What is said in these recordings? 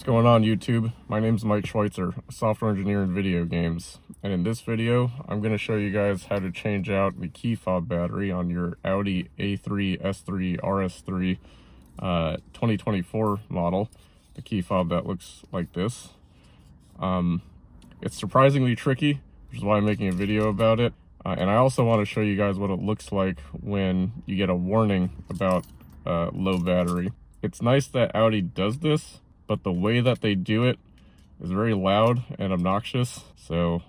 What's going on, YouTube? My name's Mike Schweitzer, a software engineer in video games. And in this video, I'm going to show you guys how to change out the Keyfob battery on your Audi A3, S3, RS3 2024 model. The Keyfob that looks like this. It's surprisingly tricky, which is why I'm making a video about it. And I also want to show you guys what it looks like when you get a warning about low battery. It's nice that Audi does this, but the way that they do it is very loud and obnoxious. So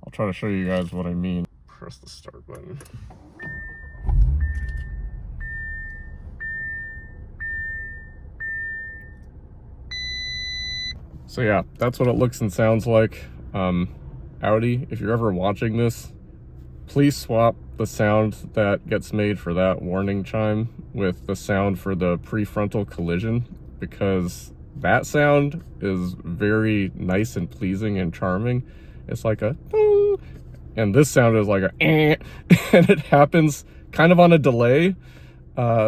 I'll try to show you guys what I mean. Press the start button. So yeah, that's what it looks and sounds like. Audi, if you're ever watching this, please swap the sound that gets made for that warning chime with the sound for the prefrontal collision, because that sound is very nice and pleasing and charming. It's like a boom, and this sound is like a and it happens kind of on a delay.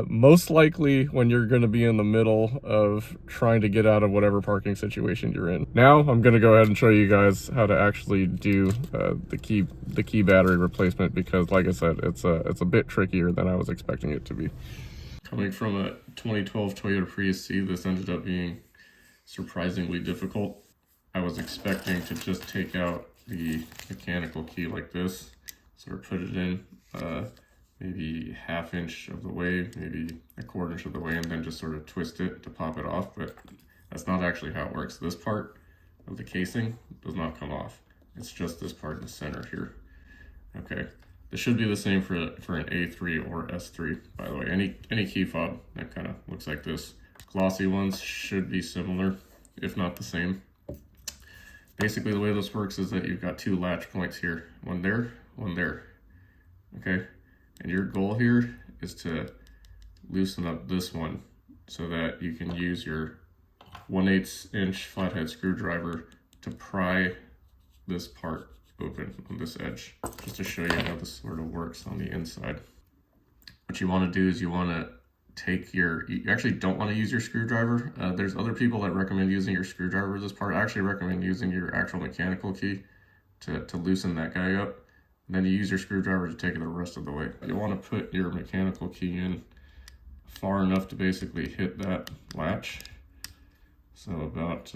Most likely when you're going to be in the middle of trying to get out of whatever parking situation you're in. Now I'm going to go ahead and show you guys how to actually do the key battery replacement, because like I said, it's a bit trickier than I was expecting it to be. Coming from a 2012 Toyota Prius C, this ended up being surprisingly difficult. I was expecting to just take out the mechanical key like this, sort of put it in maybe ½ inch of the way, maybe ¼ inch of the way, and then just sort of twist it to pop it off, but that's not actually how it works. This part of the casing does not come off. It's just this part in the center here. Okay, this should be the same for an A3 or S3, by the way. Any key fob that kind of looks like this. Glossy ones should be similar, if not the same. Basically, the way this works is that you've got two latch points here, one there, okay? And your goal here is to loosen up this one so that you can use your 1/8 inch flathead screwdriver to pry this part open on this edge, just to show you how this sort of works on the inside. What you want to do is you want to take you actually don't want to use your screwdriver. There's other people that recommend using your screwdriver for this part. I actually recommend using your actual mechanical key to loosen that guy up. And then you use your screwdriver to take it the rest of the way. You want to put your mechanical key in far enough to basically hit that latch. So about,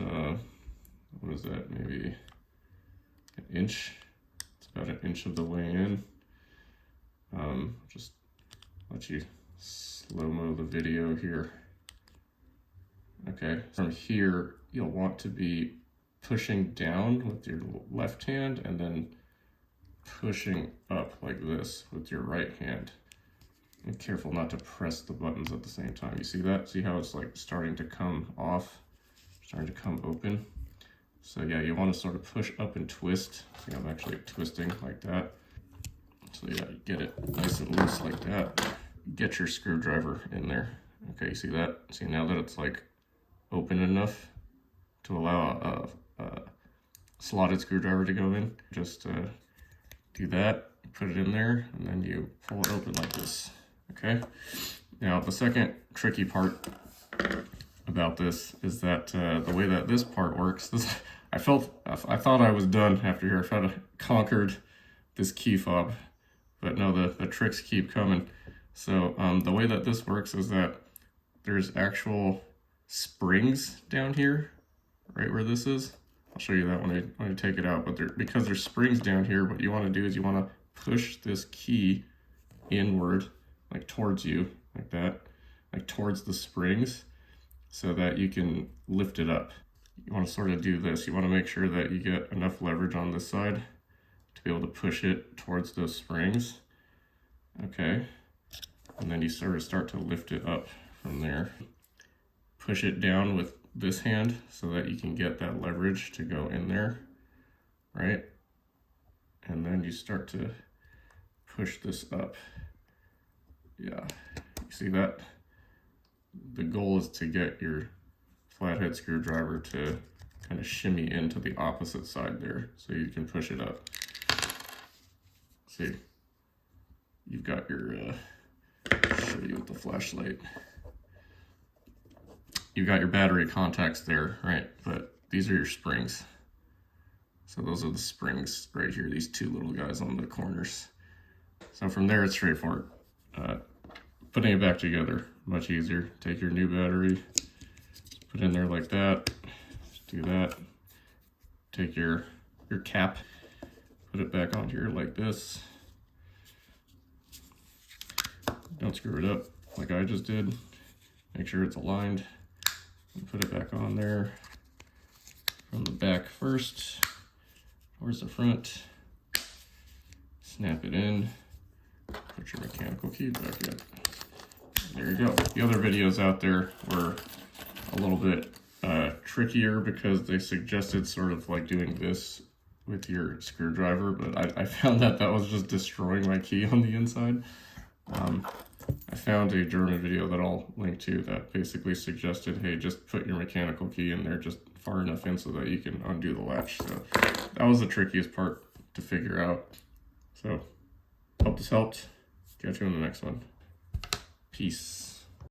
what is that, maybe an inch? It's about an inch of the way in. Just let you slow-mo the video here. Okay, from here, you'll want to be pushing down with your left hand and then pushing up like this with your right hand. And careful not to press the buttons at the same time. You see that? See how it's like starting to come off, starting to come open? So yeah, you want to sort of push up and twist. See, I'm actually twisting like that. So yeah, you get it nice and loose like that. Get your screwdriver in there. Okay, you see that? See, now that it's like open enough to allow a slotted screwdriver to go in, just do that, put it in there, and then you pull it open like this. Okay, now the second tricky part about this is that the way that this part works, I thought I was done after here. I thought I conquered this key fob, but no, the tricks keep coming. So the way that this works is that there's actual springs down here, right where this is. I'll show you that when I take it out, but because there's springs down here, what you want to do is you want to push this key inward, like towards you, like that, like towards the springs, so that you can lift it up. You want to sort of do this. You want to make sure that you get enough leverage on this side to be able to push it towards those springs. Okay, and then you sort of start to lift it up from there. Push it down with this hand so that you can get that leverage to go in there, right? And then you start to push this up. Yeah, you see that? The goal is to get your flathead screwdriver to kind of shimmy into the opposite side there so you can push it up. See, you've got your, I'll show you with the flashlight. you've got your battery contacts there, right? But these are your springs. So those are the springs right here, these two little guys on the corners. So from there, it's straightforward. Putting it back together, much easier. Take your new battery, put in there like that, do that. Take your cap, put it back on here like this. Don't screw it up like I just did. Make sure it's aligned. And put it back on there from the back first. Towards the front. Snap it in. Put your mechanical key back in. There you go. The other videos out there were a little bit trickier because they suggested sort of like doing this with your screwdriver, but I found that was just destroying my key on the inside. I found a German video that I'll link to that basically suggested, hey, just put your mechanical key in there just far enough in so that you can undo the latch. So that was the trickiest part to figure out. So hope this helped. Catch you in the next one. Peace.